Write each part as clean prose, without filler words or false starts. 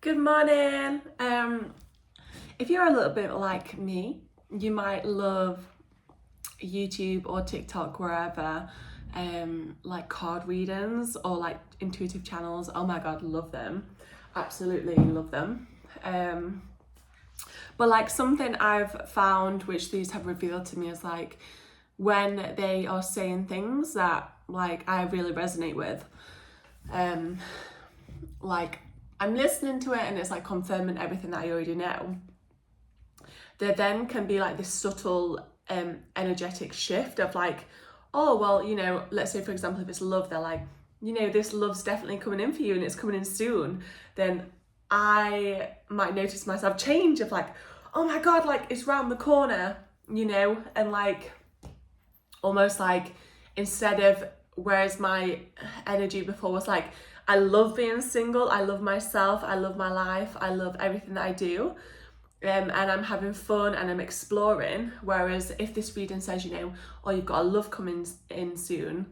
Good morning. If you're a little bit like me, you might love YouTube or TikTok, wherever, like card readings or like intuitive channels. Oh my God, love them. Absolutely love them. But like something I've found, which these have revealed to me, is like when they are saying things that like I really resonate with. Like I'm listening to it and it's like confirming everything that I already know. There then can be like this subtle energetic shift of like, oh well, let's say for example if it's love, they're like, this love's definitely coming in for you and it's coming in soon. Then I might notice myself change of like, oh my God, like it's round the corner, and like almost like instead of, whereas my energy before was like, I love being single, I love myself, I love my life, I love everything that I do, and I'm having fun and I'm exploring. Whereas if this reading says, oh, you've got a love coming in soon,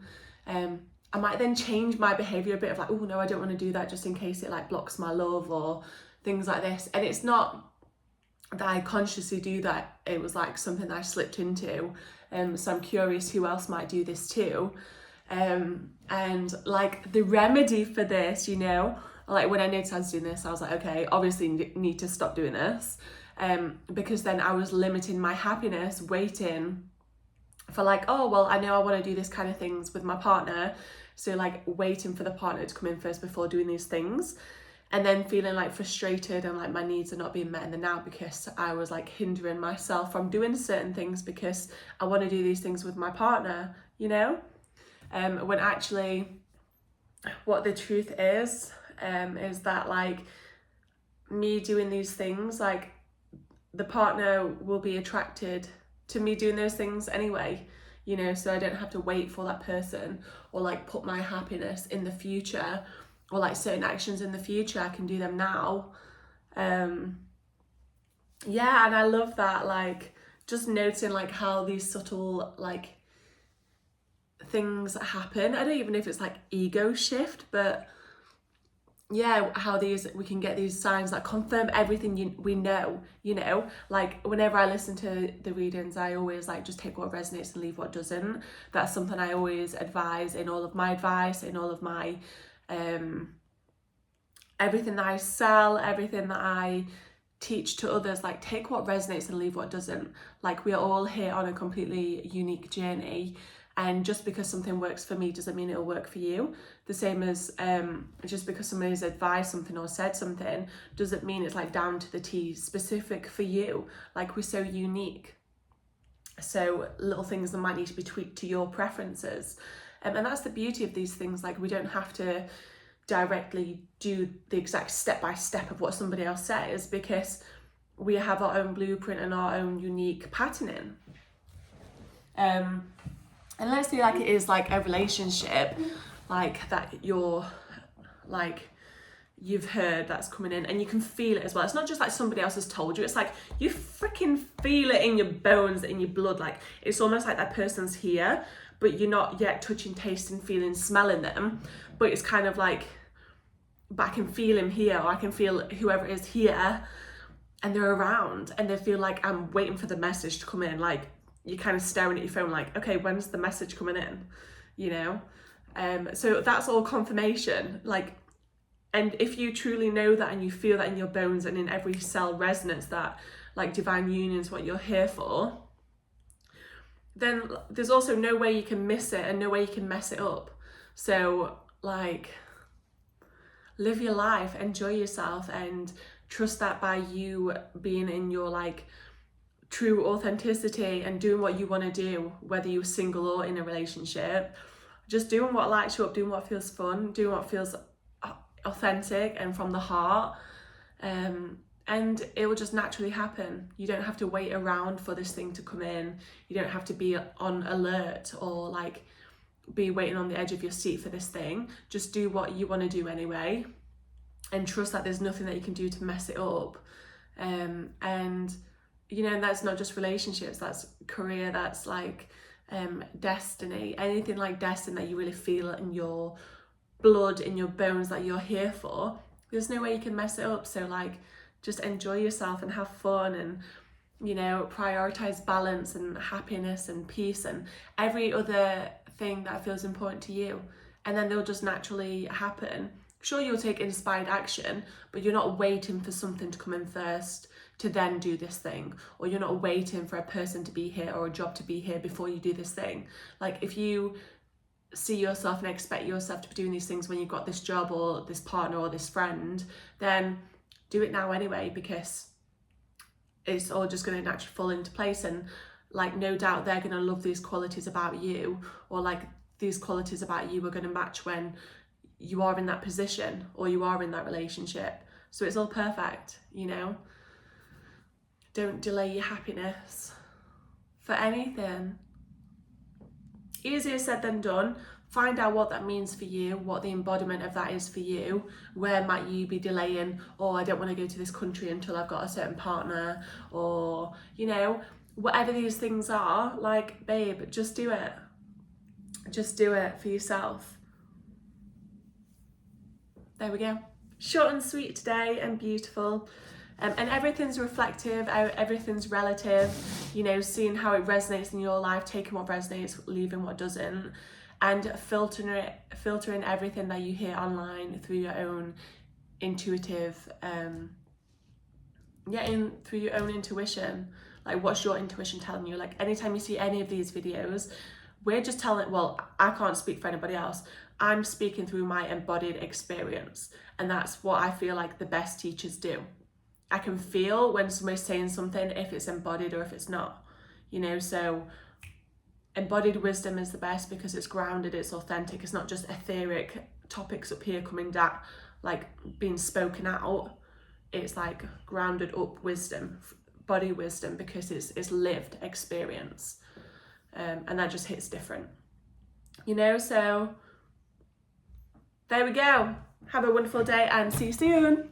I might then change my behavior a bit of like, oh no, I don't want to do that just in case it like blocks my love or things like this. And it's not that I consciously do that, it was like something that I slipped into. So I'm curious who else might do this too. And like the remedy for this, like when I noticed I was doing this, I was like, okay, obviously need to stop doing this. Because then I was limiting my happiness, waiting for like, oh, well, I know I want to do this kind of things with my partner. So like waiting for the partner to come in first before doing these things. And then feeling like frustrated and like my needs are not being met in the now because I was like hindering myself from doing certain things because I want to do these things with my partner, when actually what the truth is that like me doing these things, like the partner will be attracted to me doing those things anyway, so I don't have to wait for that person or like put my happiness in the future or like certain actions in the future. I can do them now. Yeah, and I love that, like just noting like how these subtle like things happen. I don't even know if it's like ego shift, but yeah, how we can get these signs that confirm everything we know, like whenever I listen to the readings, I always like just take what resonates and leave what doesn't. That's something I always advise in all of my advice, in all of my everything that I sell, everything that I teach to others. Like take what resonates and leave what doesn't. Like we are all here on a completely unique journey, and just because something works for me doesn't mean it'll work for you. The same as just because somebody's advised something or said something doesn't mean it's like down to the T specific for you. Like we're so unique, so little things that might need to be tweaked to your preferences, and that's the beauty of these things. Like we don't have to directly do the exact step-by-step of what somebody else says, because we have our own blueprint and our own unique patterning. And let's say like it is like a relationship like that you've heard that's coming in, and you can feel it as well. It's not just like somebody else has told you, it's like you freaking feel it in your bones, in your blood. Like it's almost like that person's here, but you're not yet touching, tasting, feeling, smelling them. But it's kind of like, but I can feel him here, or I can feel whoever is here, and they're around, and they feel like I'm waiting for the message to come in. Like you're kind of staring at your phone like, okay, when's the message coming in, so that's all confirmation. Like, and if you truly know that and you feel that in your bones and in every cell resonance that like divine union is what you're here for, then there's also no way you can miss it and no way you can mess it up. So like live your life, enjoy yourself, and trust that by you being in your like true authenticity and doing what you want to do, whether you're single or in a relationship, just doing what lights you up, doing what feels fun, doing what feels authentic and from the heart, and it will just naturally happen. You don't have to wait around for this thing to come in. You don't have to be on alert or like be waiting on the edge of your seat for this thing. Just do what you want to do anyway, and trust that there's nothing that you can do to mess it up. And that's not just relationships, that's career, that's like destiny, anything like destiny that you really feel in your blood, in your bones, that you're here for. There's no way you can mess it up. So like, just enjoy yourself and have fun, and you know, prioritize balance and happiness and peace and every other thing that feels important to you, and then they'll just naturally happen. Sure, you'll take inspired action, but you're not waiting for something to come in first to then do this thing, or you're not waiting for a person to be here or a job to be here before you do this thing. Like, if you see yourself and expect yourself to be doing these things when you've got this job or this partner or this friend, then do it now anyway, because it's all just going to naturally fall into place. And like, no doubt they're going to love these qualities about you, or like these qualities about you are going to match when you are in that position or you are in that relationship. So it's all perfect, you know. Don't delay your happiness for anything. Easier said than done. Find out what that means for you, what the embodiment of that is for you. Where might you be delaying? Oh, I don't want to go to this country until I've got a certain partner, or, you know, whatever these things are, like, babe, just do it. Just do it for yourself. There we go. Short and sweet today, and beautiful. And everything's reflective, everything's relative, you know, seeing how it resonates in your life, taking what resonates, leaving what doesn't, and filtering everything that you hear online through your own intuitive, through your own intuition. Like, what's your intuition telling you? Like, anytime you see any of these videos, we're just telling, well, I can't speak for anybody else. I'm speaking through my embodied experience. And that's what I feel like the best teachers do. I can feel when somebody's saying something, if it's embodied or if it's not, you know. So embodied wisdom is the best because it's grounded, it's authentic, it's not just etheric topics up here coming down, like being spoken out. It's like grounded up wisdom, body wisdom, because it's lived experience, and that just hits different, you know. So there we go. Have a wonderful day and see you soon.